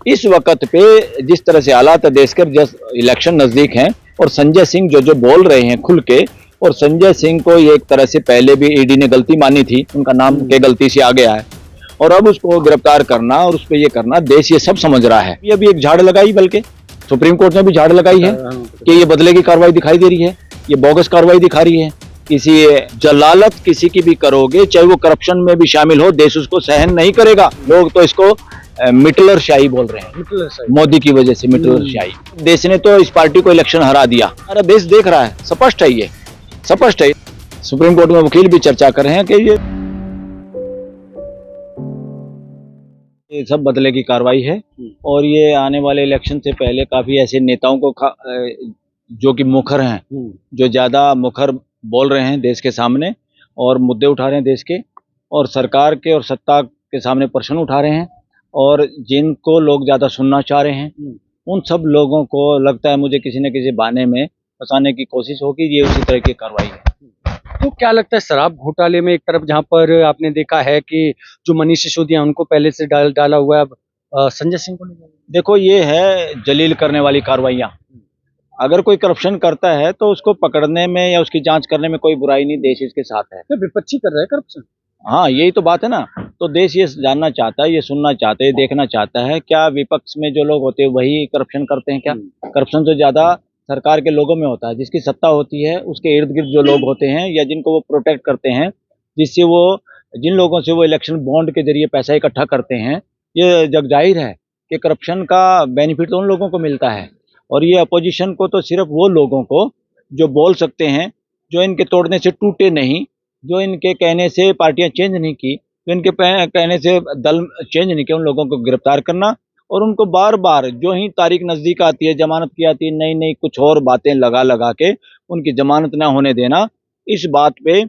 इस वक्त पे जिस तरह से हालात देश के, जब इलेक्शन नजदीक हैं और संजय सिंह जो जो बोल रहे हैं खुल के, और संजय सिंह को एक तरह से पहले भी ईडी ने गलती मानी थी, उनका नाम के गलती से आ गया है, और अब उसको गिरफ्तार करना और उस पर ये करना, देश ये सब समझ रहा है। ये अभी एक झाड़ लगाई, बल्कि सुप्रीम कोर्ट ने भी झाड़ लगाई है कि ये बदले की कार्रवाई दिखाई दे रही है, ये बोगस कार्रवाई दिखा रही है। किसी जलालत किसी की भी करोगे, चाहे वो करप्शन में भी शामिल हो, देश उसको सहन नहीं करेगा। लोग तो इसको मिटलर शाही बोल रहे हैं, मोदी की वजह से मिटलर शाही। देश ने तो इस पार्टी को इलेक्शन हरा दिया, सारा देश देख रहा है, स्पष्ट है, ये स्पष्ट है। सुप्रीम कोर्ट में वकील भी चर्चा कर रहे हैं कि ये सब बदले की कार्रवाई है, और ये आने वाले इलेक्शन से पहले काफी ऐसे नेताओं को जो कि मुखर हैं, जो ज्यादा मुखर बोल रहे हैं देश के सामने और मुद्दे उठा रहे हैं देश के और सरकार के और सत्ता के सामने प्रश्न उठा रहे हैं, और जिनको लोग ज्यादा सुनना चाह रहे हैं, उन सब लोगों को लगता है मुझे किसी न किसी बहाने में फंसाने की कोशिश होगी। ये उसी तरह की कार्रवाई है। तो क्या लगता है शराब घोटाले में एक तरफ जहां पर आपने देखा है कि जो मनीष सिसोदिया उनको पहले से डाला हुआ है, अब संजय सिंह को नहीं? देखो, ये है जलील करने वाली कार्रवाइयाँ। अगर कोई करप्शन करता है तो उसको पकड़ने में या उसकी जांच करने में कोई बुराई नहीं, देश इसके साथ है। तो विपक्षी कर रहा है करप्शन। हाँ, यही तो बात है ना। तो देश ये जानना चाहता है, ये सुनना चाहते है, देखना चाहता है, क्या विपक्ष में जो लोग होते हैं वही करप्शन करते हैं क्या? करप्शन तो ज्यादा सरकार के लोगों में होता है, जिसकी सत्ता होती है उसके इर्द गिर्द जो लोग होते हैं या जिनको वो प्रोटेक्ट करते हैं, जिससे वो जिन लोगों से वो इलेक्शन बॉन्ड के जरिए पैसा इकट्ठा करते हैं। ये जग जाहिर है कि करप्शन का बेनिफिट तो उन लोगों को मिलता है, और ये अपोजिशन को तो सिर्फ वो लोगों को जो बोल सकते हैं, जो इनके तोड़ने से टूटे नहीं, जो इनके कहने से पार्टियां चेंज नहीं की, जो इनके कहने से दल चेंज नहीं किया, उन लोगों को गिरफ्तार करना और उनको बार बार जो ही तारीख नजदीक आती है, जमानत की आती है, नई नई कुछ और बातें लगा लगा के उनकी जमानत ना होने देना। इस बात पे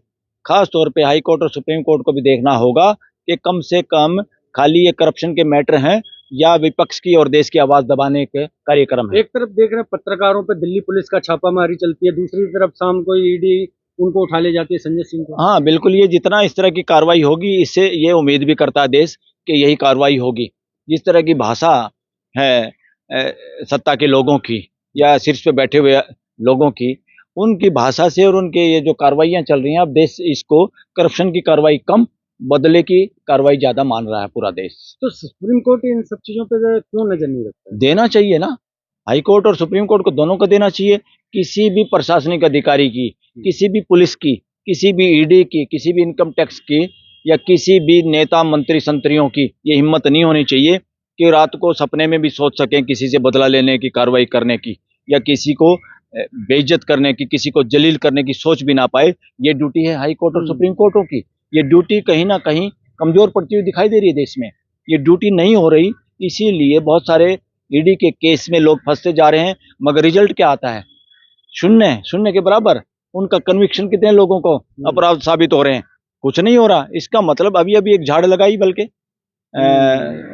खास तौर पे हाई कोर्ट और सुप्रीम कोर्ट को भी देखना होगा कि कम से कम खाली ये करप्शन के मैटर हैं या विपक्ष की और देश की आवाज दबाने के कार्यक्रम है। एक तरफ देख रहे हैं पत्रकारों पे दिल्ली पुलिस का छापामारी चलती है, दूसरी तरफ शाम को ईडी उनको उठा ले जाती है, संजय सिंह को। हाँ बिल्कुल, ये जितना इस तरह की कार्रवाई होगी, इससे ये उम्मीद भी करता है देश कि यही कार्रवाई होगी। जिस तरह की भाषा है सत्ता के लोगों की या शीर्ष पे बैठे हुए लोगों की, उनकी भाषा से और उनके ये जो कार्रवाइयां चल रही हैं, अब देश इसको करप्शन की कार्रवाई कम, बदले की कार्रवाई ज्यादा मान रहा है पूरा देश। तो सुप्रीम कोर्ट इन सब चीजों पे क्यों नजर नहीं रखता है? देना चाहिए ना, हाई कोर्ट और सुप्रीम कोर्ट को दोनों को देना चाहिए। किसी भी प्रशासनिक अधिकारी की, किसी भी पुलिस की, किसी भी ईडी की, किसी भी इनकम टैक्स की या किसी भी नेता मंत्री संतरियों की ये हिम्मत नहीं होनी चाहिए कि रात को सपने में भी सोच सकें किसी से बदला लेने की, कार्रवाई करने की, या किसी को बेइज्जत करने की, किसी को जलील करने की सोच भी ना पाए। ये ड्यूटी है हाई कोर्ट और सुप्रीम कोर्टों की। ये ड्यूटी कहीं ना कहीं कमजोर पड़ती हुई दिखाई दे रही है देश में। ये ड्यूटी नहीं हो रही, इसीलिए बहुत सारे ईडी के केस में लोग फंसते जा रहे हैं, मगर रिजल्ट क्या आता है? शून्य, शून्य के बराबर। उनका कन्विक्शन कितने लोगों को अपराध साबित हो रहे हैं? कुछ नहीं हो रहा। इसका मतलब अभी अभी एक झाड़ लगाई, बल्कि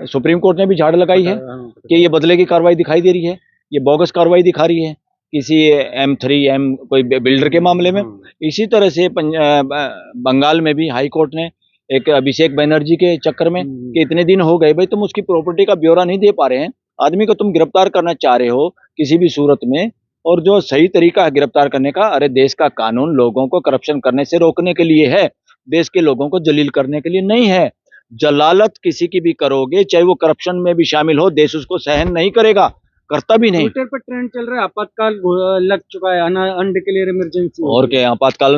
सुप्रीम कोर्ट ने भी झाड़ लगाई है कि ये बदले की कार्रवाई दिखाई दे रही है, ये बोगस कार्रवाई दिखा रही है किसी M3M कोई बिल्डर के मामले में। इसी तरह से बंगाल में भी हाई कोर्ट ने एक अभिषेक बनर्जी के चक्कर में कि इतने दिन हो गए भाई, तुम उसकी प्रॉपर्टी का ब्यौरा नहीं दे पा रहे हैं, आदमी को तुम गिरफ्तार करना चाह रहे हो किसी भी सूरत में, और जो सही तरीका है गिरफ्तार करने का, अरे देश का कानून लोगों को करप्शन करने से रोकने के लिए है, देश के लोगों को जलील करने के लिए नहीं है। जलालत किसी की भी करोगे, चाहे वो करप्शन में भी शामिल हो, देश उसको सहन नहीं करेगा, करता भी नहीं। ट्विटर पर ट्रेंड चल रहा है, आपातकाल लग चुका है, अनडिक्लेयर्ड इमरजेंसी। और क्या आपातकाल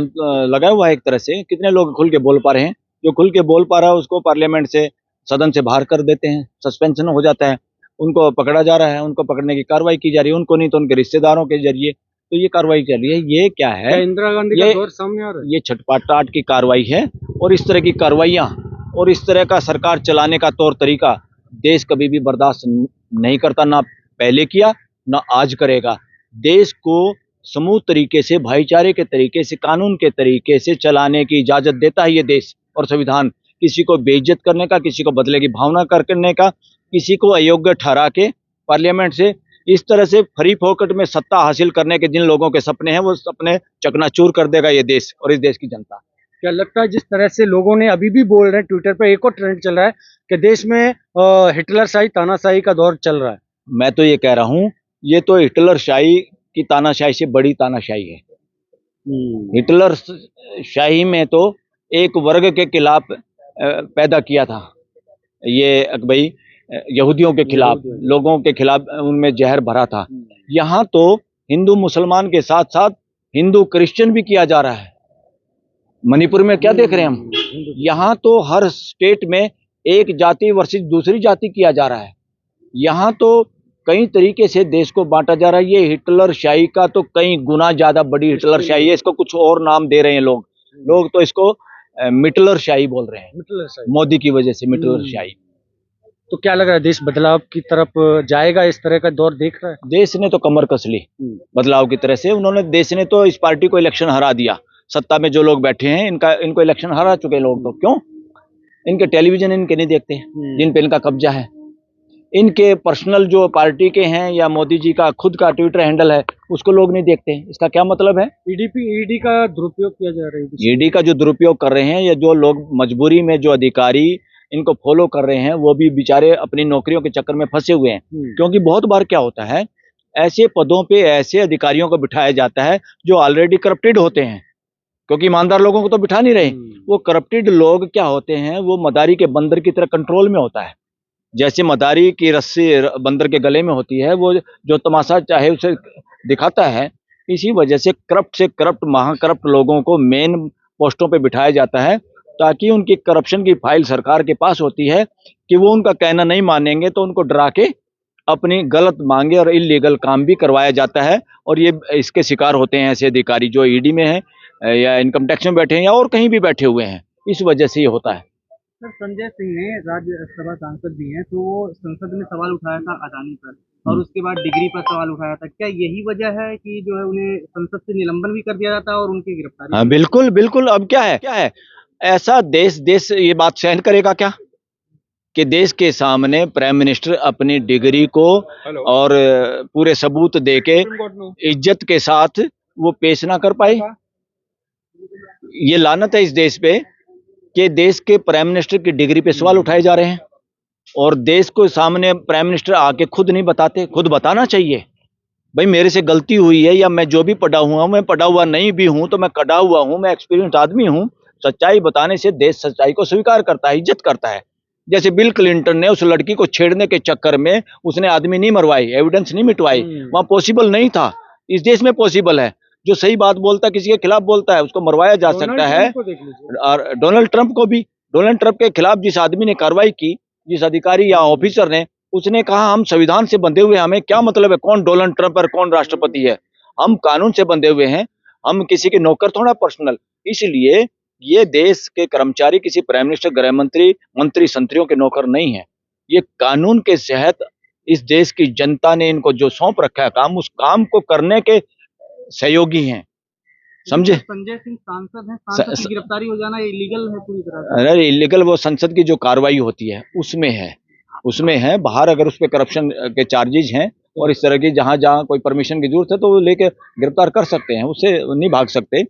लगा हुआ है एक तरह से। कितने लोग खुल के बोल पा रहे हैं? जो खुल के बोल पा रहा है उसको पार्लियामेंट से, सदन से बाहर कर देते हैं, सस्पेंशन हो जाता है, उनको पकड़ा जा रहा है, उनको पकड़ने की कार्रवाई की जा रही है, उनको नहीं तो उनके रिश्तेदारों के जरिए। तो ये कार्रवाई चल रही है। ये क्या है? इंदिरा गांधी का दौर सामने आ रहा है। ये छटपटाट की कार्रवाई है, और इस तरह की कार्रवाइयां और इस तरह का सरकार चलाने का तौर तरीका देश कभी भी बर्दाश्त नहीं करता, ना पहले किया ना आज करेगा। देश को समूह तरीके से, भाईचारे के तरीके से, कानून के तरीके से चलाने की इजाजत देता है ये देश और संविधान। किसी को बेइज्जत करने का, किसी को बदले की भावना करने का, किसी को अयोग्य ठहरा के पार्लियामेंट से इस तरह से फ्री फोकट में सत्ता हासिल करने के जिन लोगों के सपने हैं, वो सपने चकनाचूर कर देगा ये देश और इस देश की जनता। क्या लगता है जिस तरह से लोगों ने अभी भी बोल रहे हैं, ट्विटर पे एक और ट्रेंड चल रहा है कि देश में हिटलरशाही तानाशाही का दौर चल रहा है। मैं तो ये कह रहा हूँ, ये तो हिटलर शाही की तानाशाही से बड़ी तानाशाही है। हिटलर शाही में तो एक वर्ग के खिलाफ पैदा किया था, ये भाई यहूदियों के खिलाफ, लोगों के खिलाफ उनमें जहर भरा था। यहाँ तो हिंदू मुसलमान के साथ साथ हिंदू क्रिश्चियन भी किया जा रहा है। मणिपुर में क्या देख रहे हैं हम, यहाँ तो हर स्टेट में एक जाति वर्सेस दूसरी जाति किया जा रहा है। यहाँ तो कई तरीके से देश को बांटा जा रहा है। ये हिटलर शाही का तो कई गुना ज्यादा बड़ी हिटलर शाही है। इसको कुछ और नाम दे रहे हैं लोग तो इसको मिटलर शाही बोल रहे हैं, मोदी की वजह से मिटलर शाही। तो क्या लग रहा है देश बदलाव की तरफ जाएगा, इस तरह का दौर देख रहा है? देश ने तो कमर कस ली बदलाव की तरह से। देश ने तो इस पार्टी को इलेक्शन हरा दिया। सत्ता में जो लोग बैठे हैं इनको इलेक्शन हरा चुके लोग। तो क्यों? इनके टेलीविजन इनके नहीं देखते जिन पे इनका कब्जा है। इनके पर्सनल जो पार्टी के हैं या मोदी जी का खुद का ट्विटर हैंडल है उसको लोग नहीं देखते। इसका क्या मतलब है? ईडी का दुरुपयोग किया जा रहा है। ईडी का जो दुरुपयोग कर रहे हैं, या जो लोग मजबूरी में जो अधिकारी इनको फॉलो कर रहे हैं वो भी बेचारे अपनी नौकरियों के चक्कर में फंसे हुए हैं। क्योंकि बहुत बार क्या होता है, ऐसे पदों पे ऐसे अधिकारियों को बिठाया जाता है जो ऑलरेडी करप्टेड होते हैं, क्योंकि ईमानदार लोगों को तो बिठा नहीं रहे। वो करप्टेड लोग क्या होते हैं, वो मदारी के बंदर की तरह कंट्रोल में होता है। जैसे मदारी की रस्सी बंदर के गले में होती है, वो जो तमाशा चाहे उसे दिखाता है। इसी वजह से करप्ट महाकरप्ट लोगों को मेन पोस्टों पे बिठाया जाता है, ताकि उनकी करप्शन की फाइल सरकार के पास होती है कि वो उनका कहना नहीं मानेंगे तो उनको डरा के अपनी गलत मांगे और इलीगल काम भी करवाया जाता है। और ये इसके शिकार होते हैं ऐसे अधिकारी जो ईडी में हैं या इनकम टैक्स में बैठे हैं या और कहीं भी बैठे हुए हैं। इस वजह से ये होता है। सर, संजय सिंह ने राज्यसभा सांसद भी हैं, तो वो संसद में सवाल उठाया था अडानी पर, और उसके बाद डिग्री पर सवाल उठाया था। क्या यही वजह है कि जो है उन्हें संसद से निलंबन भी कर दिया जाता है और उनकी गिरफ्तारी? हाँ, बिल्कुल बिल्कुल। अब क्या है ऐसा देश ये बात सहन करेगा क्या कि देश के सामने प्राइम मिनिस्टर अपनी डिग्री को और पूरे सबूत देके इज्जत के साथ वो पेश ना कर पाए? ये लानत है इस देश पे कि देश के प्राइम मिनिस्टर की डिग्री पे सवाल उठाए जा रहे हैं और देश को सामने प्राइम मिनिस्टर आके खुद नहीं बताते। खुद बताना चाहिए, भाई मेरे से गलती हुई है, या मैं जो भी पढ़ा हुआ हूं, मैं पढ़ा हुआ नहीं भी हूं तो मैं कड़ा हुआ हूं, मैं एक्सपीरियंस आदमी हूं। सच्चाई बताने से देश सच्चाई को स्वीकार करता है, इज्जत करता है। जैसे बिल क्लिंटन ने उस लड़की को छेड़ने के चक्कर में उसने आदमी नहीं मरवाई, एविडेंस नहीं मिटवाई, वहां पॉसिबल नहीं था। इस देश में पॉसिबल है। जो सही बात बोलता है, किसी के खिलाफ बोलता है, उसको मरवाया जा सकता है। और डोनाल्ड ट्रंप के खिलाफ जिस आदमी ने कार्रवाई की, जिस अधिकारी या ऑफिसर ने, उसने कहा हम संविधान से बंधे हुए हैं, हमें क्या मतलब है कौन डोनाल्ड ट्रंप और कौन राष्ट्रपति है, हम कानून से बंधे हुए हैं, हम किसी के नौकर थोड़ा पर्सनल। इसलिए ये देश के कर्मचारी किसी प्राइम मिनिस्टर, गृह मंत्री, मंत्री संतरियों के नौकर नहीं है। ये कानून के तहत इस देश की जनता ने इनको जो सौंप रखा है काम, उस काम को करने के सहयोगी हैं, समझे? संजय सिंह सांसद हैं, सांसद की गिरफ्तारी हो जाना इलीगल है पूरी तरह से। अरे इलीगल वो संसद की जो कार्रवाई होती है उसमें है। बाहर अगर उस पर करप्शन के चार्जेज हैं और इस तरह की जहां जहां कोई परमिशन की जरूरत है तो वो लेके गिरफ्तार कर सकते हैं, उससे नहीं भाग सकते।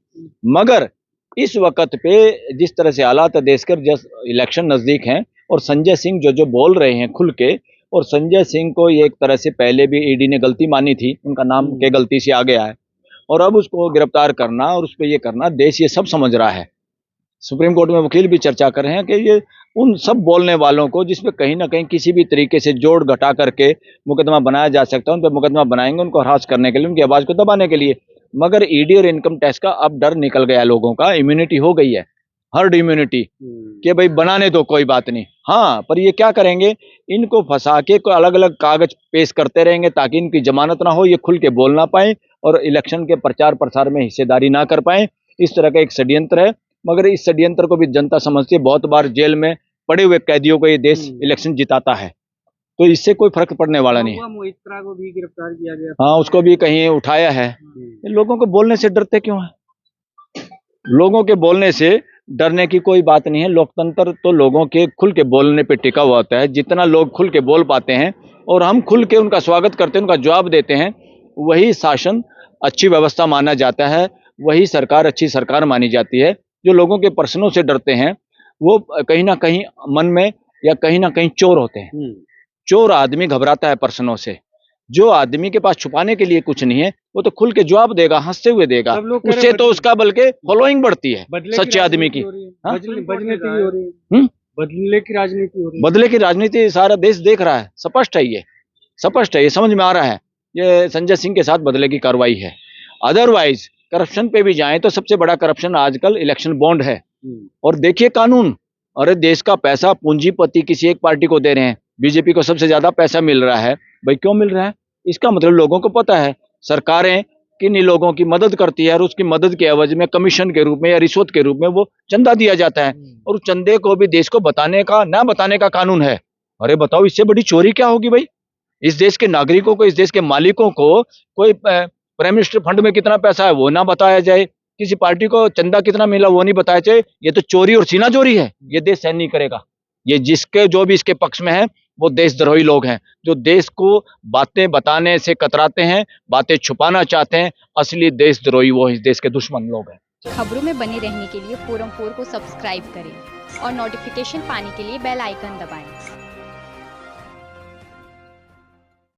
मगर इस वक्त पे जिस तरह से हालात है देश के, जब इलेक्शन नजदीक हैं और संजय सिंह जो बोल रहे हैं खुल के, और संजय सिंह को ये एक तरह से पहले भी ईडी ने गलती मानी थी, उनका नाम के गलती से आ गया है, और अब उसको गिरफ्तार करना और उस पर ये करना, देश ये सब समझ रहा है। सुप्रीम कोर्ट में वकील भी चर्चा कर रहे हैं कि ये उन सब बोलने वालों को जिसपे कहीं ना कहीं किसी भी तरीके से जोड़ घटा करके मुकदमा बनाया जा सकता है, उन पर मुकदमा बनाएंगे उनको हरास करने के लिए, उनकी आवाज को दबाने के लिए। मगर ईडी और इनकम टैक्स का अब डर निकल गया, लोगों का इम्यूनिटी हो गई है, हर्ड इम्यूनिटी, कि भाई बनाने दो कोई बात नहीं। हाँ, पर ये क्या करेंगे, इनको फंसा के कोई अलग अलग कागज पेश करते रहेंगे ताकि इनकी जमानत ना हो, ये खुल के बोल ना पाए और इलेक्शन के प्रचार प्रसार में हिस्सेदारी ना कर पाए। इस तरह का एक षड्यंत्र है। मगर इस षड्यंत्र को भी जनता समझती है। बहुत बार जेल में पड़े हुए कैदियों को ये देश इलेक्शन जिताता है, तो इससे कोई फर्क पड़ने वाला नहीं है। मोहित्रा को भी गिरफ्तार किया गया। हाँ, उसको भी कहीं उठाया है। लोगों को बोलने से डरते क्यों है? लोगों के बोलने से डरने की कोई बात नहीं है। लोकतंत्र तो लोगों के खुल के बोलने पे टिका हुआ होता है। जितना लोग खुल के बोल पाते हैं और हम खुल के उनका स्वागत करते हैं, उनका जवाब देते हैं, वही शासन अच्छी व्यवस्था माना जाता है, वही सरकार अच्छी सरकार मानी जाती है। जो लोगों के प्रश्नों से डरते हैं वो कहीं ना कहीं मन में या कहीं ना कहीं चोर होते हैं। चोर आदमी घबराता है प्रश्नों से। जो आदमी के पास छुपाने के लिए कुछ नहीं है वो तो खुल के जवाब देगा, हंसते हुए देगा। सब लोग कह रहे उससे तो बदले- उसका बल्कि फॉलोइंग बढ़ती है बदले सच्चे आदमी की। राजनीति हो रही है। हाँ? बदले की हो रही है। हम्म? बदले की राजनीति हो रही है। बदले की राजनीति सारा देश देख रहा है, स्पष्ट है, ये स्पष्ट है, ये समझ में आ रहा है। ये संजय सिंह के साथ बदले की कार्रवाई है। अदरवाइज करप्शन पे भी जाएं तो सबसे बड़ा करप्शन आजकल इलेक्शन बॉन्ड है। और देखिए कानून, अरे देश का पैसा पूंजीपति किसी एक पार्टी को दे रहे हैं, बीजेपी को सबसे ज्यादा पैसा मिल रहा है। भाई क्यों मिल रहा है? इसका मतलब लोगों को पता है सरकारें किन लोगों की मदद करती है और उसकी मदद के एवज में कमीशन के रूप में या रिश्वत के रूप में वो चंदा दिया जाता है। और उस चंदे को भी देश को बताने का ना बताने का कानून है। अरे बताओ, इससे बड़ी चोरी क्या होगी भाई? इस देश के नागरिकों को, इस देश के मालिकों को कोई प्राइम मिनिस्टर फंड में कितना पैसा है वो ना बताया जाए, किसी पार्टी को चंदा कितना मिला वो नहीं बताया जाए। ये तो चोरी और सीना चोरी है। ये देश सहन नहीं करेगा। ये जिसके जो भी इसके पक्ष में है वो देशद्रोही लोग हैं, जो देश को बातें बताने से कतराते हैं, बातें छुपाना चाहते हैं। असली देशद्रोही वो इस देश के दुश्मन लोग हैं। खबरों में बने रहने के लिए फोरम 4 को सब्सक्राइब करें और नोटिफिकेशन पाने के लिए बेल आइकन दबाएं।